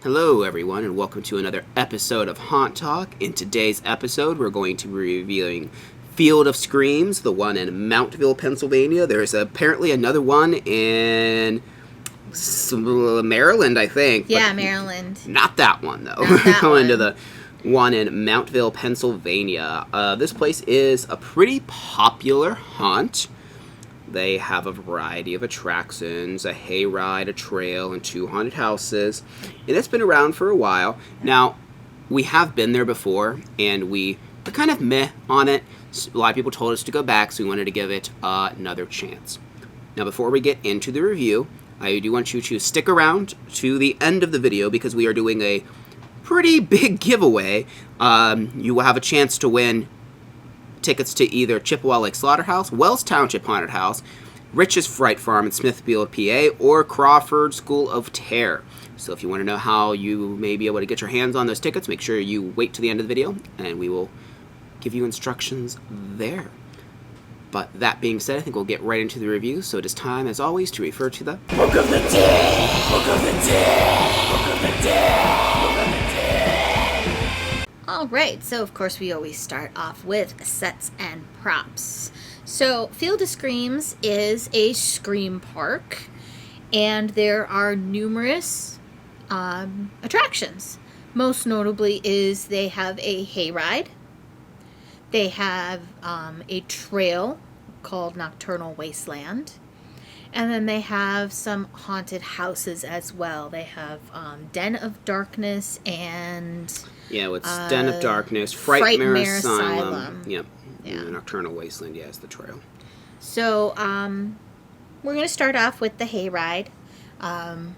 Hello everyone and welcome to another episode of Haunt Talk. In today's episode we're going to be reviewing Field of Screams, the one in Mountville, Pennsylvania. There's apparently another one in Maryland, I think. Yeah, Maryland. Not that one though. Not that Going one. to the one in Mountville, Pennsylvania. This place is a pretty popular haunt. They have a variety of attractions, a hayride, a trail, and 2 haunted houses. And it's been around for a while. Now, we have been there before, and we were kind of meh on it. A lot of people told us to go back, so we wanted to give it another chance. Now, before we get into the review, I do want you to stick around to the end of the video because we are doing a pretty big giveaway. You will have a chance to win tickets to either Chippewa Lake Slaughterhouse, Wells Township Haunted House, Rich's Fright Farm in Smithfield, PA, or Crawford School of Terror. So if you want to know how you may be able to get your hands on those tickets, make sure you wait to the end of the video, and we will give you instructions there. But that being said, I think we'll get right into the review, so it is time, as always, to refer to the Book of the Dead! Book of the Dead! Book of the Dead! Book of the Dead! Alright, so of course we always start off with sets and props. So, Field of Screams is a scream park, and there are numerous attractions. Most notably is they have a hayride. They have a trail called Nocturnal Wasteland. And then they have some haunted houses as well. They have Den of Darkness and... Yeah, it's Den of Darkness, Frightmare Asylum. Yep. Yeah. Nocturnal Wasteland, yeah, is the trail. So, we're going to start off with the hayride. The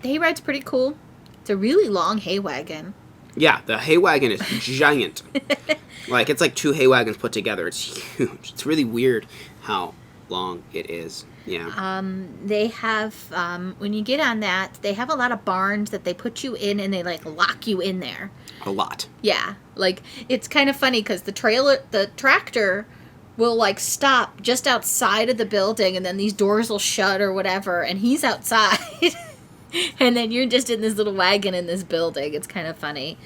hayride's pretty cool. It's a really long hay wagon. Yeah, the hay wagon is giant. Like, it's like 2 hay wagons put together. It's huge. It's really weird how long it is. Yeah. They have, when you get on that, they have a lot of barns that they put you in and they, like, lock you in there. A lot. Yeah. Like, it's kind of funny because the tractor will, like, stop just outside of the building and then these doors will shut or whatever and he's outside. And then you're just in this little wagon in this building. It's kind of funny.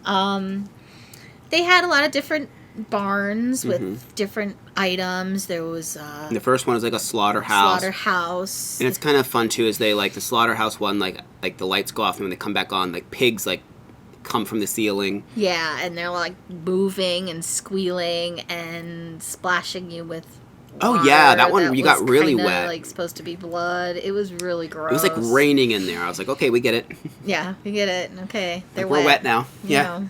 They had a lot of different barns with different items. There was the first one was like a slaughterhouse. And it's kind of fun too, is they like the slaughterhouse one, like the lights go off and when they come back on, like pigs like come from the ceiling. Yeah, and they're like moving and squealing and splashing you with water. Oh yeah, that one you got really wet. Like supposed to be blood. It was really gross. It was like raining in there. I was like, okay, we get it. Yeah, we get it. Okay, they're like, we're wet now. Yeah. You know.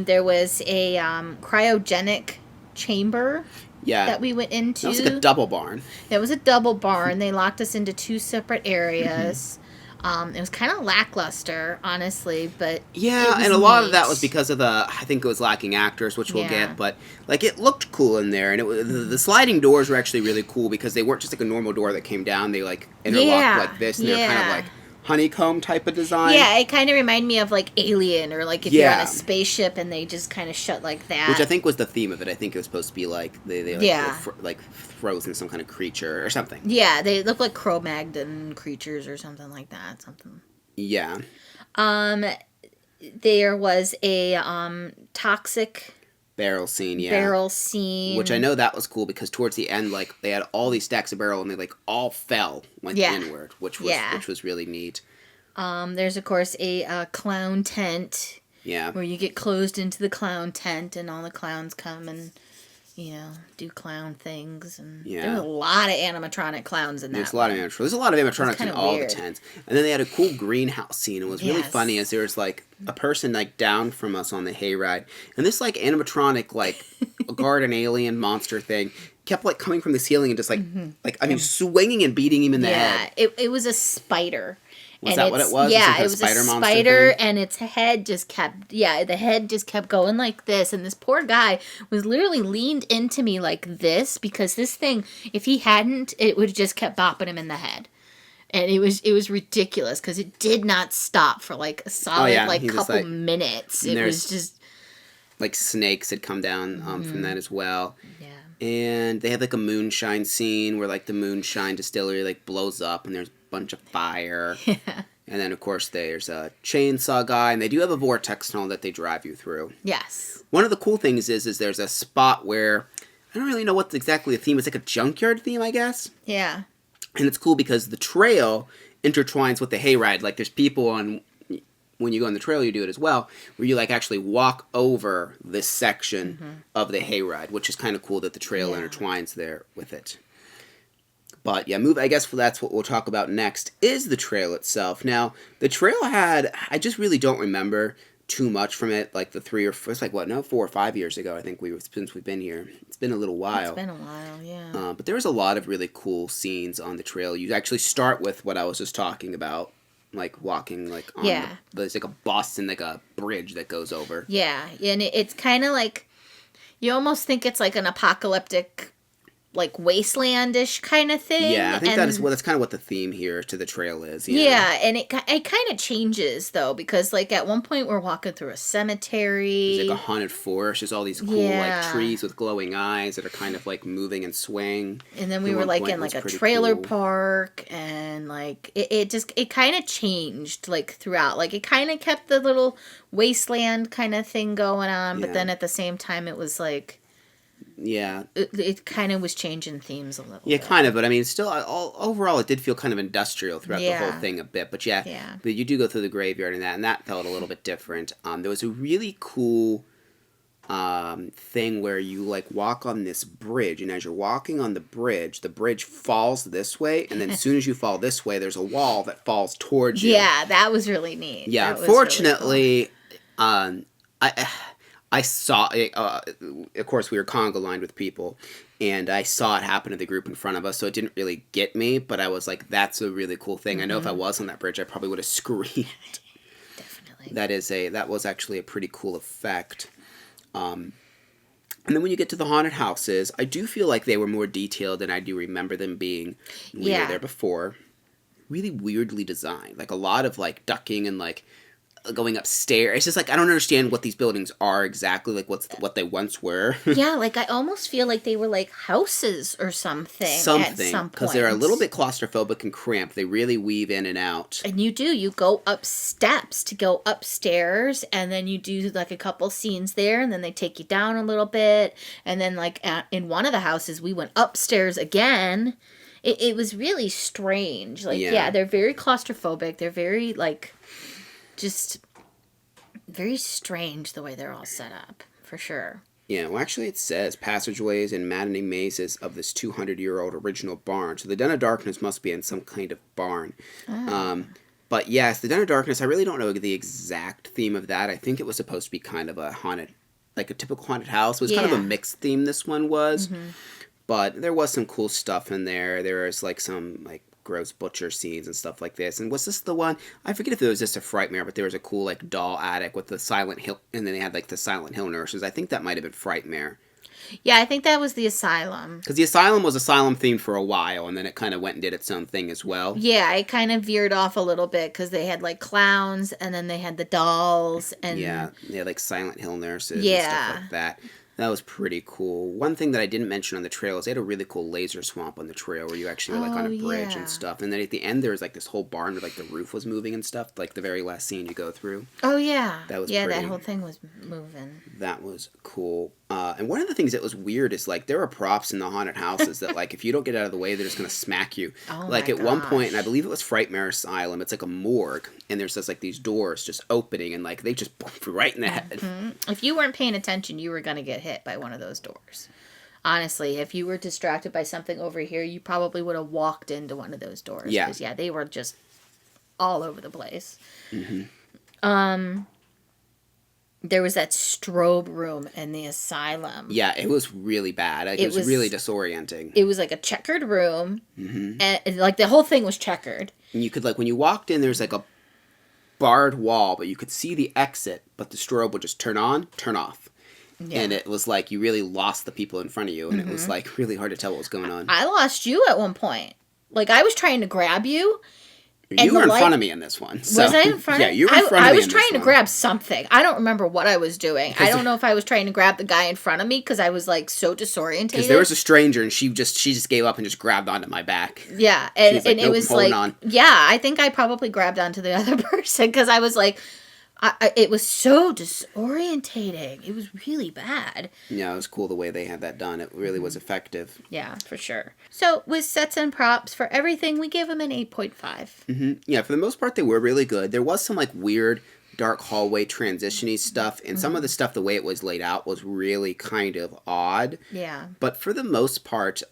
There was a cryogenic chamber that we went into. That was like a double barn. It was a double barn. They locked us into 2 separate areas. It was kind of lackluster, honestly, but yeah, and a lot of that was because of I think it was lacking actors, which we'll get, but like it looked cool in there, and it was, the sliding doors were actually really cool because they weren't just like a normal door that came down. They like interlocked like this, and they're kind of like honeycomb type of design. Yeah, it kind of reminded me of like Alien, or like if you're on a spaceship and they just kind of shut like that. Which I think was the theme of it. I think it was supposed to be like they like frozen some kind of creature or something. Yeah, they look like Cro-Magnon creatures or something like that. Something. Yeah. There was a toxic barrel scene, Which I know that was cool because towards the end, like they had all these stacks of barrel and they like all went inward, which was really neat. There's of course a clown tent. Yeah. Where you get closed into the clown tent and all the clowns come and do clown things. And there's a lot of animatronic clowns in that. There's a lot of animatronics in all the tents. And then they had a cool greenhouse scene. It was really funny as there was like a person like down from us on the hayride. And this like animatronic like garden alien monster thing kept like coming from the ceiling and just swinging and beating him in the head. It was a spider. Was that what it was? Yeah, it was a spider, and its head just kept, the head just kept going like this, and this poor guy was literally leaned into me like this, because this thing, if he hadn't, it would have just kept bopping him in the head. And it was ridiculous, because it did not stop for like a solid couple minutes. It was just... Like snakes had come down from that as well. Yeah. And they had like a moonshine scene where like the moonshine distillery like blows up and there's a bunch of fire. Yeah. And then, of course, there's a chainsaw guy, and they do have a vortex tunnel that they drive you through. Yes. One of the cool things is there's a spot where, I don't really know what exactly the theme is, like a junkyard theme, I guess? Yeah. And it's cool because the trail intertwines with the hayride. Like, there's people on, when you go on the trail, you do it as well, where you, like, actually walk over this section of the hayride, which is kind of cool that the trail intertwines there with it. But, yeah, I guess that's what we'll talk about next, is the trail itself. Now, the trail I just really don't remember too much from it, like the 4 or 5 years ago, I think since we've been here. It's been a little while. It's been a while, yeah. But there was a lot of really cool scenes on the trail. You actually start with what I was just talking about, like walking like on there's like a Boston, like a bridge that goes over. Yeah, and it's kind of like, you almost think it's like an apocalyptic, like wastelandish kind of thing. Yeah, I think that's kind of what the theme here to the trail is. Yeah, and it kind of changes though, because like at one point we're walking through a cemetery. There's like a haunted forest. There's all these cool like trees with glowing eyes that are kind of like moving and swaying. And then we were like in like a trailer park, and like it kind of changed like throughout. Like it kind of kept the little wasteland kind of thing going on, but then at the same time it was like. Yeah. It kind of was changing themes a little bit. Yeah, kind of, but I mean, still, overall, it did feel kind of industrial throughout the whole thing a bit. But but you do go through the graveyard and that felt a little bit different. There was a really cool thing where you, like, walk on this bridge, and as you're walking on the bridge falls this way, and then as soon as you fall this way, there's a wall that falls towards you. Yeah, that was really neat. Yeah, unfortunately, really cool. I saw it, of course, we were conga lined with people, and I saw it happen to the group in front of us, so it didn't really get me, but I was like, that's a really cool thing. I know if I was on that bridge, I probably would have screamed. Definitely. That was actually a pretty cool effect. And then when you get to the haunted houses, I do feel like they were more detailed than I do remember them being when we were there before. Really weirdly designed. Like, a lot of, like, ducking and, like, going upstairs. It's just like, I don't understand what these buildings are exactly, like what they once were. Yeah, like I almost feel like they were like houses or something at some point. Because they're a little bit claustrophobic and cramped. They really weave in and out. And you go up steps to go upstairs, and then you do like a couple scenes there, and then they take you down a little bit, and then like in one of the houses we went upstairs again. It was really strange. Like they're very claustrophobic. They're very like just very strange the way they're all set up, for sure. Yeah, well, actually it says passageways and matinee mazes of this 200-year-old original barn. So the Den of Darkness must be in some kind of barn. But yes, the Den of Darkness, I really don't know the exact theme of that. I think it was supposed to be kind of a haunted, like a typical haunted house. It was kind of a mixed theme, this one was. But there was some cool stuff in there. There was like some like gross butcher scenes and stuff like this. And was this the one? I forget if it was just a Frightmare, but there was a cool like doll attic with the Silent Hill, and then they had like the Silent Hill nurses. I think that might have been Frightmare. Yeah, I think that was the Asylum. Because the Asylum was Asylum themed for a while, and then it kind of went and did its own thing as well. Yeah, it kind of veered off a little bit because they had like clowns, and then they had the dolls, and they had like Silent Hill nurses and stuff like that. That was pretty cool. One thing that I didn't mention on the trail is they had a really cool laser swamp on the trail where you actually were like on a bridge and stuff. And then at the end there was like this whole barn where like the roof was moving and stuff. Like the very last scene you go through. Oh yeah. That was pretty. That whole thing was moving. That was cool. And one of the things that was weird is like there are props in the haunted houses that like if you don't get out of the way they're just going to smack you. Oh like at one point, and I believe it was Frightmare Asylum, it's like a morgue and there's just like these doors just opening and like they just right in the head. If you weren't paying attention, you were going to get hit by one of those doors. Honestly, if you were distracted by something over here, you probably would have walked into one of those doors. Yeah. Because they were just all over the place. There was that strobe room in the asylum. Yeah, it was really bad. Like, it was really disorienting. It was like a checkered room. And like the whole thing was checkered. And you could like, when you walked in, there's like a barred wall, but you could see the exit, but the strobe would just turn on, turn off. Yeah. And it was like you really lost the people in front of you, and it was like really hard to tell what was going on. I lost you at one point. Like I was trying to grab you, You were in front of me in this one. So. Was I in front? Yeah, you were in front of me. I was trying to grab something. I don't remember what I was doing. I don't know if I was trying to grab the guy in front of me because I was like so disorientated. Because there was a stranger and she just gave up and just grabbed onto my back. Yeah, and like, it was like, yeah, I think I probably grabbed onto the other person because I was like, it was so disorientating. It was really bad. Yeah, it was cool the way they had that done. It really was effective. Yeah, for sure. So with sets and props for everything, we give them an 8.5. Mm-hmm. Yeah, for the most part, they were really good. There was some like weird dark hallway transition-y stuff, and some of the stuff, the way it was laid out, was really kind of odd. Yeah. But for the most part,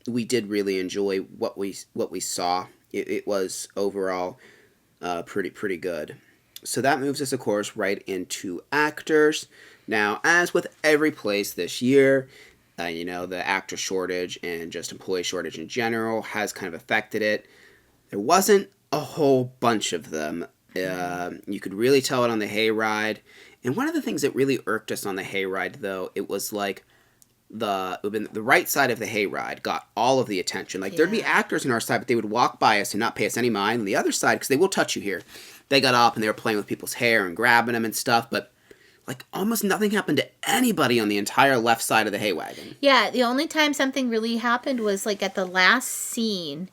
we did really enjoy what we saw. It was overall pretty good. So that moves us, of course, right into actors. Now, as with every place this year, the actor shortage and just employee shortage in general has kind of affected it. There wasn't a whole bunch of them. You could really tell it on the Hayride. And one of the things that really irked us on the Hayride, though, it was like the right side of the Hayride got all of the attention. Like, there'd be actors on our side, but they would walk by us and not pay us any mind. And the other side, because they will touch you here, they got up and they were playing with people's hair and grabbing them and stuff, but like almost nothing happened to anybody on the entire left side of the hay wagon. Yeah, the only time something really happened was like at the last scene,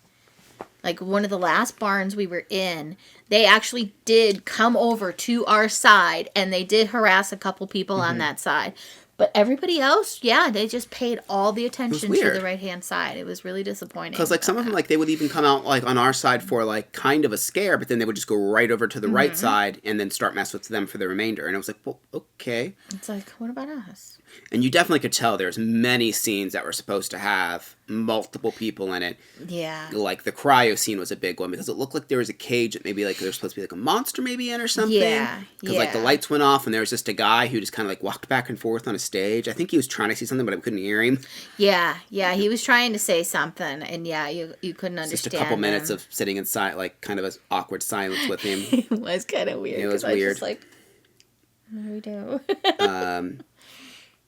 like one of the last barns we were in, they actually did come over to our side and they did harass a couple people on that side. But everybody else, yeah, they just paid all the attention to the right-hand side. It was really disappointing. Because, like, some of them, like, they would even come out, like, on our side for, like, kind of a scare, but then they would just go right over to the right side and then start messing with them for the remainder. And it was like, well, okay. It's like, what about us? And you definitely could tell there's many scenes that were supposed to have multiple people in it. Yeah. Like, the cryo scene was a big one because it looked like there was a cage that maybe, like, there was supposed to be, like, a monster maybe in or something. Yeah. Because, like, the lights went off and there was just a guy who just kind of, like, walked back and forth on a stage. I think he was trying to say something, but I couldn't hear him. Yeah. He was trying to say something, and yeah, you couldn't understand. Just a couple minutes of sitting inside, like, kind of an awkward silence with him. It was kind of weird. It was weird. I was just like, what do we do?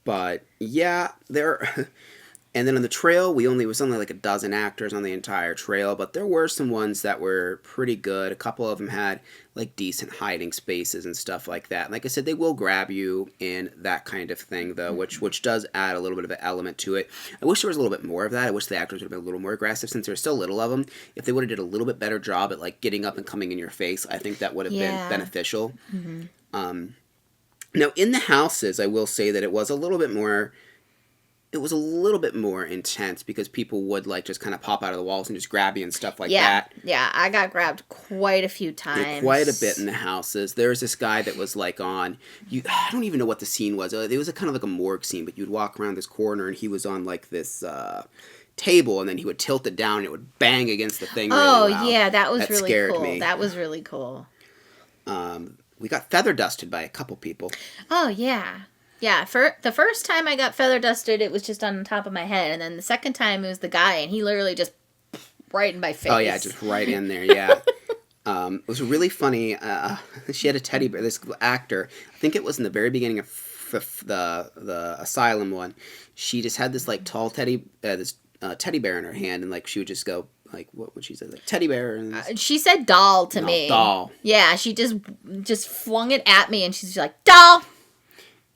But yeah, and then on the trail, was only like a dozen actors on the entire trail, but there were some ones that were pretty good. A couple of them had like decent hiding spaces and stuff like that. And like I said, they will grab you in that kind of thing, though, which does add a little bit of an element to it. I wish there was a little bit more of that. I wish the actors would have been a little more aggressive since there's still little of them. If they would have did a little bit better job at like getting up and coming in your face, I think that would have been beneficial. Now, in the houses, I will say that it was a little bit more intense because people would like just kind of pop out of the walls and just grab you and stuff like that. Yeah, I got grabbed quite a few times. Yeah, quite a bit in the houses. There was this guy that was like I don't even know what the scene was. It was kind of like a morgue scene, but you'd walk around this corner and he was on like this table and then he would tilt it down and it would bang against the thing. Oh, really loud. Yeah, that was really scared cool. me. That was really cool. We got feather dusted by a couple people. Oh, yeah. Yeah, for the first time I got feather dusted, it was just on the top of my head. And then the second time it was the guy, and he literally just right in my face. Oh, yeah, just right in there, yeah. It was really funny. She had a teddy bear, this actor. I think it was in the very beginning of the Asylum one. She just had this, like, tall teddy bear in her hand, and, like, she would just go, like, what would she say? Like, teddy bear. And she said doll to me. Doll. Yeah, she just flung it at me, and she's like, doll.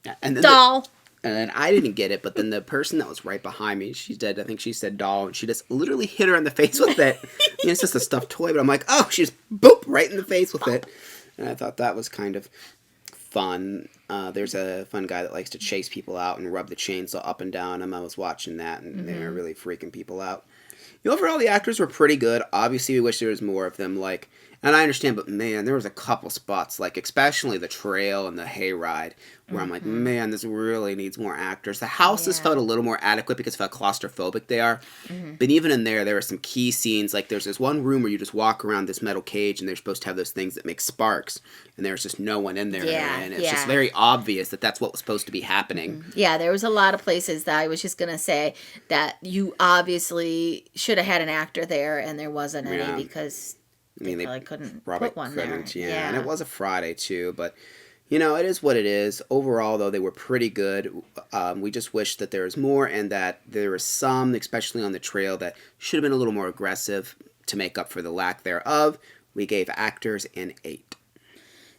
Yeah, and then doll. And then I didn't get it, but then the person that was right behind me, I think she said doll, and she just literally hit her in the face with it. It's just a stuffed toy, but I'm like, oh, she just boop right in the face with it. And I thought that was kind of fun. There's a fun guy that likes to chase people out and rub the chainsaw up and down him. I was watching that, and they were really freaking people out. Overall, the actors were pretty good. Obviously, we wish there was more of them, like... And I understand, but man, there was a couple spots, like especially the trail and the Hayride, where I'm like, man, this really needs more actors. The houses felt a little more adequate because of how claustrophobic they are. But even in there were some key scenes. Like there's this one room where you just walk around this metal cage and they're supposed to have those things that make sparks. And there's just no one in there. And it's just very obvious that that's what was supposed to be happening. Yeah, there was a lot of places that I was just going to say that you obviously should have had an actor there and there wasn't any because... they probably couldn't put one there. Yeah, and it was a Friday too, but it is what it is. Overall, though, they were pretty good. We just wish that there was more and that there was some, especially on the trail, that should have been a little more aggressive to make up for the lack thereof. We gave actors an 8.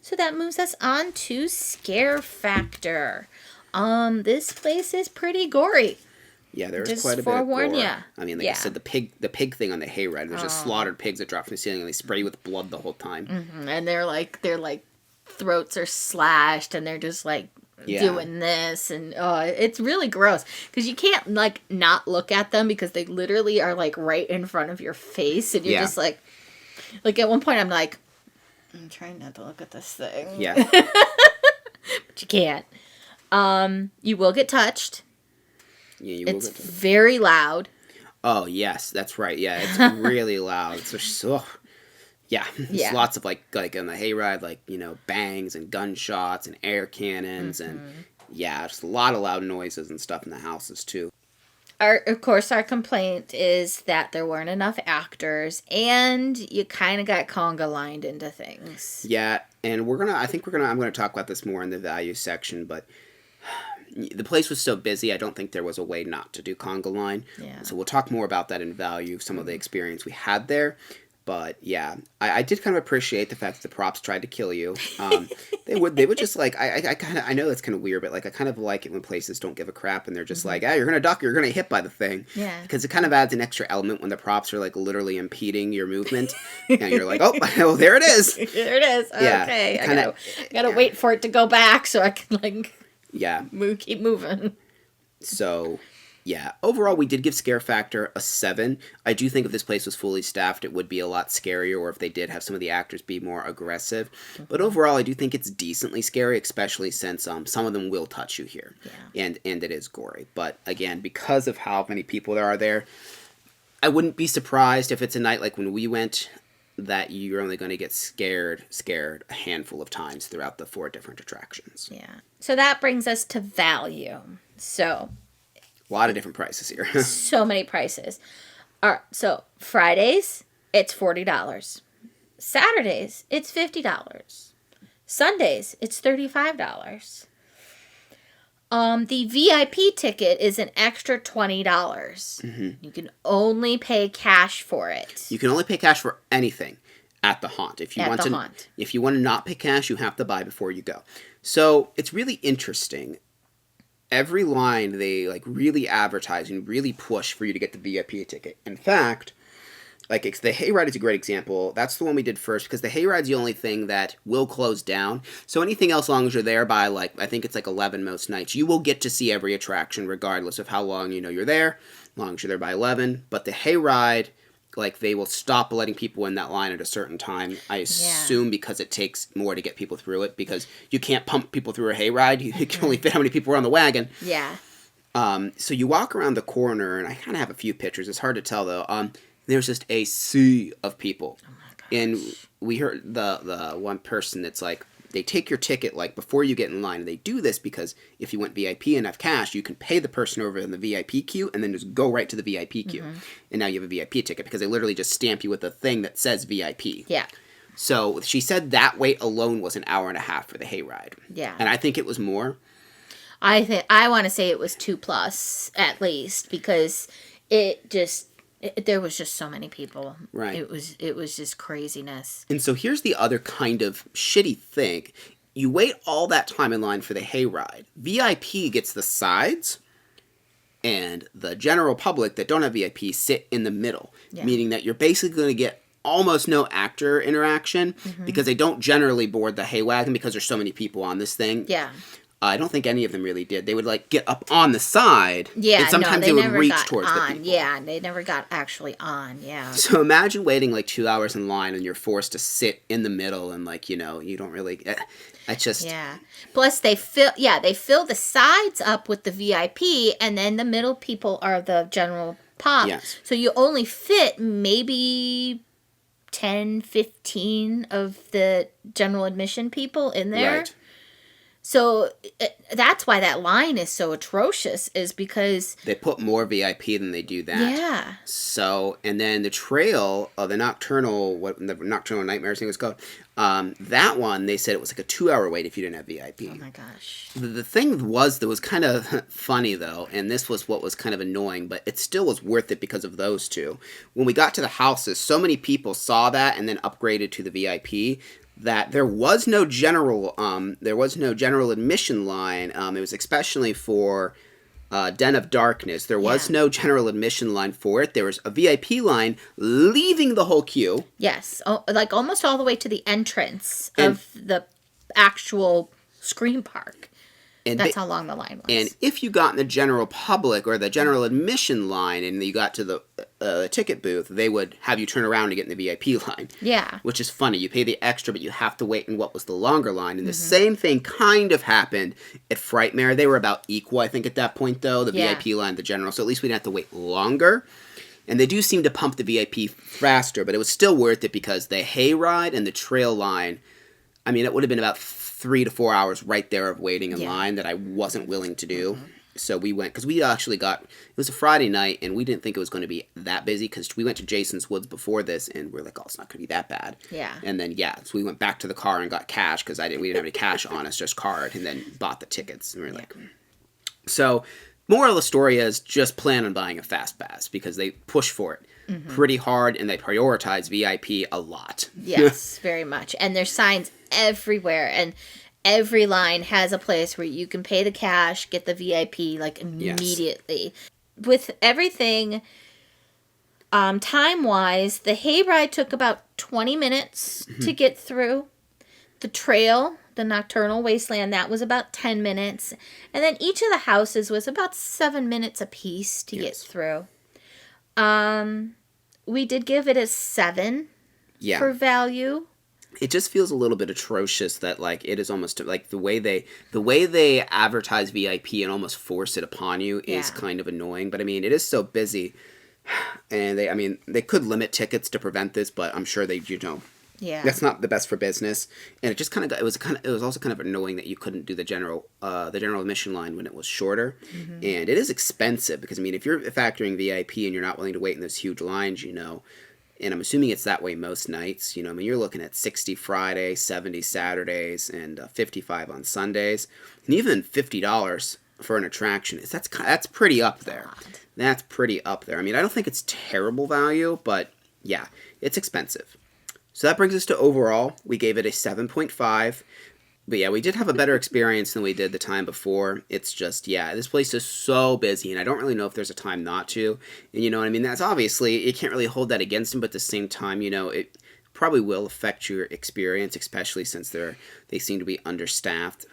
So that moves us on to scare factor. This place is pretty gory. Yeah, there was Just quite a bit of gore. forewarn ya. I mean, like Yeah. I said, the pig thing on the hayride. There's just slaughtered pigs that drop from the ceiling, and they spray you with blood the whole time. Mm-hmm. And their throats are slashed, and they're just like doing this, and it's really gross because you can't like not look at them because they literally are like right in front of your face, and you're just like at one point I'm like, I'm trying not to look at this thing. Yeah. But you can't. You will get touched. Yeah, you will It's get touched. very loud. Oh, yes, that's right. Yeah, it's really loud. It's just so... Yeah, there's lots of, like on the hayride, like, bangs and gunshots and air cannons and, just a lot of loud noises and stuff in the houses, too. Of course, our complaint is that there weren't enough actors, and you kind of got conga lined into things. Yeah, and I'm gonna talk about this more in the value section, but the place was so busy, I don't think there was a way not to do conga line. Yeah. So we'll talk more about that in value, some of the experience we had there. But yeah, I did kind of appreciate the fact that the props tried to kill you. They would just like, I know that's kind of weird, but like I kind of like it when places don't give a crap and they're just like, you're gonna duck, you're gonna get hit by the thing. Yeah. Because it kind of adds an extra element when the props are like literally impeding your movement, and you're like, oh, there it is. There it is. Yeah, Okay, I gotta wait for it to go back so I can keep moving. So. Yeah, overall, we did give Scare Factor a 7. I do think if this place was fully staffed, it would be a lot scarier, or if they did have some of the actors be more aggressive. But overall, I do think it's decently scary, especially since some of them will touch you here. Yeah. And it is gory. But again, because of how many people there are there, I wouldn't be surprised if it's a night like when we went that you're only going to get scared a handful of times throughout the 4 different attractions. Yeah. So that brings us to value. So... a lot of different prices here. So many prices. All right, so Fridays, it's $40. Saturdays, it's $50. Sundays, it's $35. The VIP ticket is an extra $20. Mm-hmm. You can only pay cash for it. You can only pay cash for anything at the haunt. If you want to not pay cash, you have to buy before you go. So it's really interesting. Every line they really advertise and really push for you to get the VIP ticket. In fact, the Hayride is a great example. That's the one we did first because the Hayride's the only thing that will close down. So anything else, as long as you're there by I think it's 11 most nights, you will get to see every attraction regardless of how long you're there. As long as you're there by 11. But the Hayride, they will stop letting people in that line at a certain time. I assume because it takes more to get people through it because you can't pump people through a hayride. You can only fit how many people are on the wagon. Yeah. So you walk around the corner, and I kind of have a few pictures. It's hard to tell, though. There's just a sea of people. Oh my gosh. And we heard the one person that's they take your ticket before you get in line. And they do this because if you went VIP and have cash, you can pay the person over in the VIP queue and then just go right to the VIP queue. Mm-hmm. And now you have a VIP ticket because they literally just stamp you with a thing that says VIP. Yeah. So she said that wait alone was an hour and a half for the hayride. Yeah. And I think it was more. I want to say it was 2+ at least because there was just so many people. Right. It was just craziness. And so here's the other kind of shitty thing. You wait all that time in line for the hayride. VIP gets the sides, and the general public that don't have VIP sit in the middle. Yeah. Meaning that you're basically going to get almost no actor interaction because they don't generally board the hay wagon because there's so many people on this thing. Yeah. I don't think any of them really did. They would get up on the side. Yeah, and sometimes they would reach towards on. the people. Yeah, they never got actually on. Yeah. So imagine waiting 2 hours in line and you're forced to sit in the middle and you don't really. It's just. Yeah. Plus they fill the sides up with the VIP and then the middle people are the general pop. Yes. So you only fit maybe 10, 15 of the general admission people in there. Right. So that's why that line is so atrocious, is because they put more VIP than they do that. Yeah. So, and then the trail of the Nocturnal Nightmares thing was called, that one, they said it was like a 2-hour wait if you didn't have VIP. Oh my gosh. The thing was that was kind of funny, though, and this was what was kind of annoying, but it still was worth it because of those two. When we got to the houses, so many people saw that and then upgraded to the VIP that there was no general admission line. It was especially for Den of Darkness. There was no general admission line for it. There was a VIP line leaving the whole queue. Yes, like almost all the way to the entrance of the actual Scream Park. And that's how long the line was. And if you got in the general public or the general admission line and you got to the ticket booth, they would have you turn around to get in the VIP line. Yeah. Which is funny. You pay the extra, but you have to wait in what was the longer line. And the same thing kind of happened at Frightmare. They were about equal, I think, at that point, though. The VIP line, the general. So at least we didn't have to wait longer. And they do seem to pump the VIP faster, but it was still worth it because the Hayride and the trail line, I mean, it would have been about 3 to 4 hours right there of waiting in line that I wasn't willing to do. So we went, because we actually it was a Friday night, and we didn't think it was going to be that busy, because we went to Jason's Woods before this, and we're like, oh, it's not going to be that bad. Yeah. And then, so we went back to the car and got cash, because we didn't have any cash on us, just card, and then bought the tickets. And we were like, so, moral of the story is just plan on buying a Fast Pass, because they push for it pretty hard, and they prioritize VIP a lot. Yes, very much. And there's signs everywhere, and every line has a place where you can pay the cash, get the VIP like immediately. With everything, time wise, the Hayride took about 20 minutes to get through. The trail, the Nocturnal Wasteland, that was about 10 minutes, and then each of the houses was about 7 minutes apiece to get through. We did give it a 7 for value. It just feels a little bit atrocious that, like, it is almost like the way they advertise VIP and almost force it upon you is kind of annoying. But I mean, it is so busy, and they could limit tickets to prevent this, but I'm sure that's not the best for business. And it just kind of it was also kind of annoying that you couldn't do the general admission line when it was shorter, and it is expensive because I mean, if you're factoring VIP and you're not willing to wait in those huge lines, and I'm assuming it's that way most nights. I mean, you're looking at 60 Friday, 70 Saturdays, and 55 on Sundays. And even $50 for an attraction, that's pretty up there. That's pretty up there. I mean, I don't think it's terrible value, but yeah, it's expensive. So that brings us to overall. We gave it a 7.5. But yeah, we did have a better experience than we did the time before. It's just, this place is so busy, and I don't really know if there's a time not to. And you know what I mean? That's obviously, you can't really hold that against them, but at the same time, it probably will affect your experience, especially since they seem to be understaffed.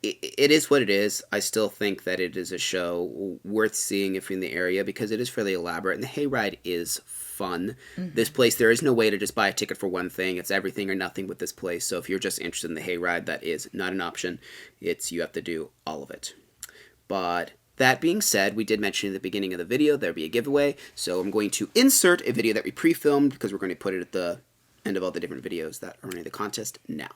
It is what it is. I still think that it is a show worth seeing if you're in the area because it is fairly elaborate, and the Hayride is fun. This place, there is no way to just buy a ticket for one thing. It's everything or nothing with this place. So if you're just interested in the Hayride, that is not an option. You have to do all of it. But that being said, we did mention in the beginning of the video there'd be a giveaway. So I'm going to insert a video that we pre-filmed because we're going to put it at the end of all the different videos that are in the contest now.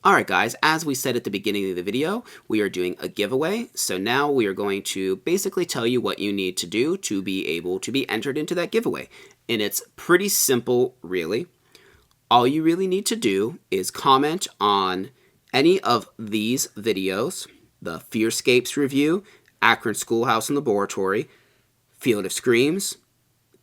Alright guys, as we said at the beginning of the video, we are doing a giveaway. So now we are going to basically tell you what you need to do to be able to be entered into that giveaway. And it's pretty simple, really. All you really need to do is comment on any of these videos, the Fearscapes review, Akron Schoolhouse and Laboratory, Field of Screams,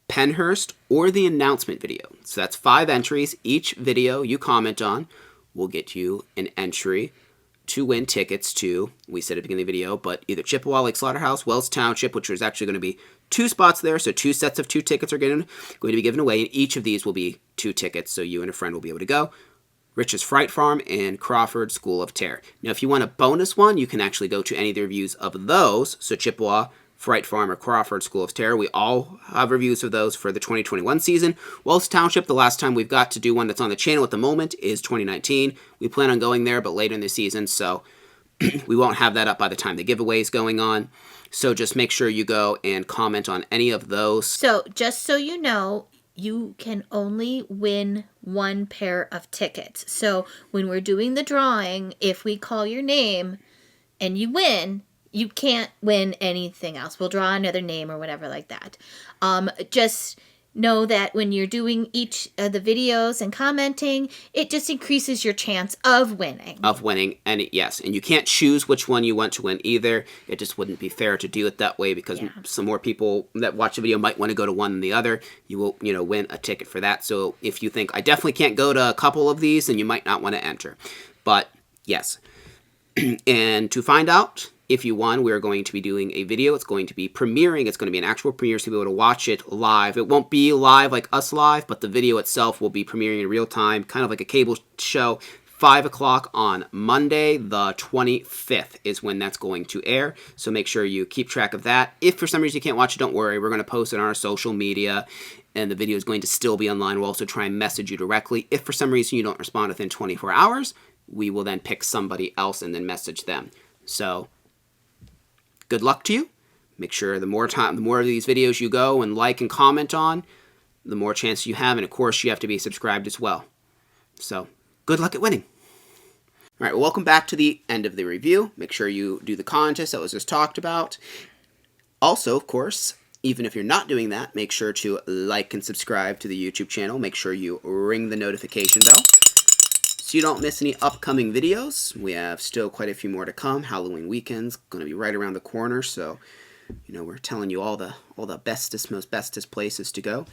Pennhurst, or the announcement video. So that's 5 entries. Each video you comment on will get you an entry to win tickets to, we said at the beginning of the video, but either Chippewa Lake Slaughterhouse, Wells Township, which is actually going to be 2 spots there, so 2 sets of 2 tickets are going to be given away, and each of these will be 2 tickets, so you and a friend will be able to go. Rich's Fright Farm and Crawford School of Terror. Now, if you want a bonus one, you can actually go to any of the reviews of those, so Chippewa, Fright Farm, or Crawford School of Terror. We all have reviews of those for the 2021 season. Wells Township, the last time we've got to do one that's on the channel at the moment is 2019. We plan on going there, but later in the season, so we won't have that up by the time the giveaway is going on. So just make sure you go and comment on any of those. So just so you know, you can only win one pair of tickets. So when we're doing the drawing, if we call your name and you win, you can't win anything else. We'll draw another name or whatever like that. Just know that when you're doing each of the videos and commenting, it just increases your chance of winning. And yes, and you can't choose which one you want to win either. It just wouldn't be fair to do it that way, because some more people that watch the video might want to go to one than the other. You will, win a ticket for that. So if you think, I definitely can't go to a couple of these, then you might not want to enter. But yes. And to find out if you won, we're going to be doing a video. It's going to be premiering. It's going to be an actual premiere, so you'll be able to watch it live. It won't be live like us live, but the video itself will be premiering in real time, kind of like a cable show. 5 o'clock on Monday, the 25th is when that's going to air. So make sure you keep track of that. If for some reason you can't watch it, don't worry. We're going to post it on our social media, and the video is going to still be online. We'll also try and message you directly. If for some reason you don't respond within 24 hours, we will then pick somebody else and then message them. So good luck to you. Make sure the more of these videos you go and like and comment on, the more chance you have. And of course, you have to be subscribed as well. So good luck at winning. All right, well, welcome back to the end of the review. Make sure you do the contest that was just talked about. Also, of course, even if you're not doing that, make sure to like and subscribe to the YouTube channel. Make sure you ring the notification bell so you don't miss any upcoming videos. We have still quite a few more to come. Halloween weekend's going to be right around the corner, so we're telling you all the bestest, most bestest places to go.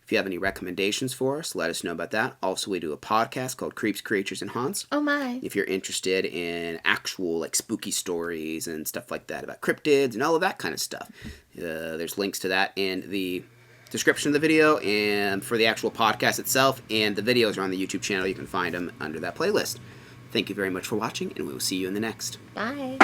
If you have any recommendations for us, let us know about that. Also, we do a podcast called Creeps, Creatures, and Haunts. Oh my! If you're interested in actual spooky stories and stuff like that about cryptids and all of that kind of stuff, there's links to that in the description of the video and for the actual podcast itself, and the videos are on the YouTube channel. You can find them under that playlist. Thank you very much for watching, and we will see you in the next. Bye.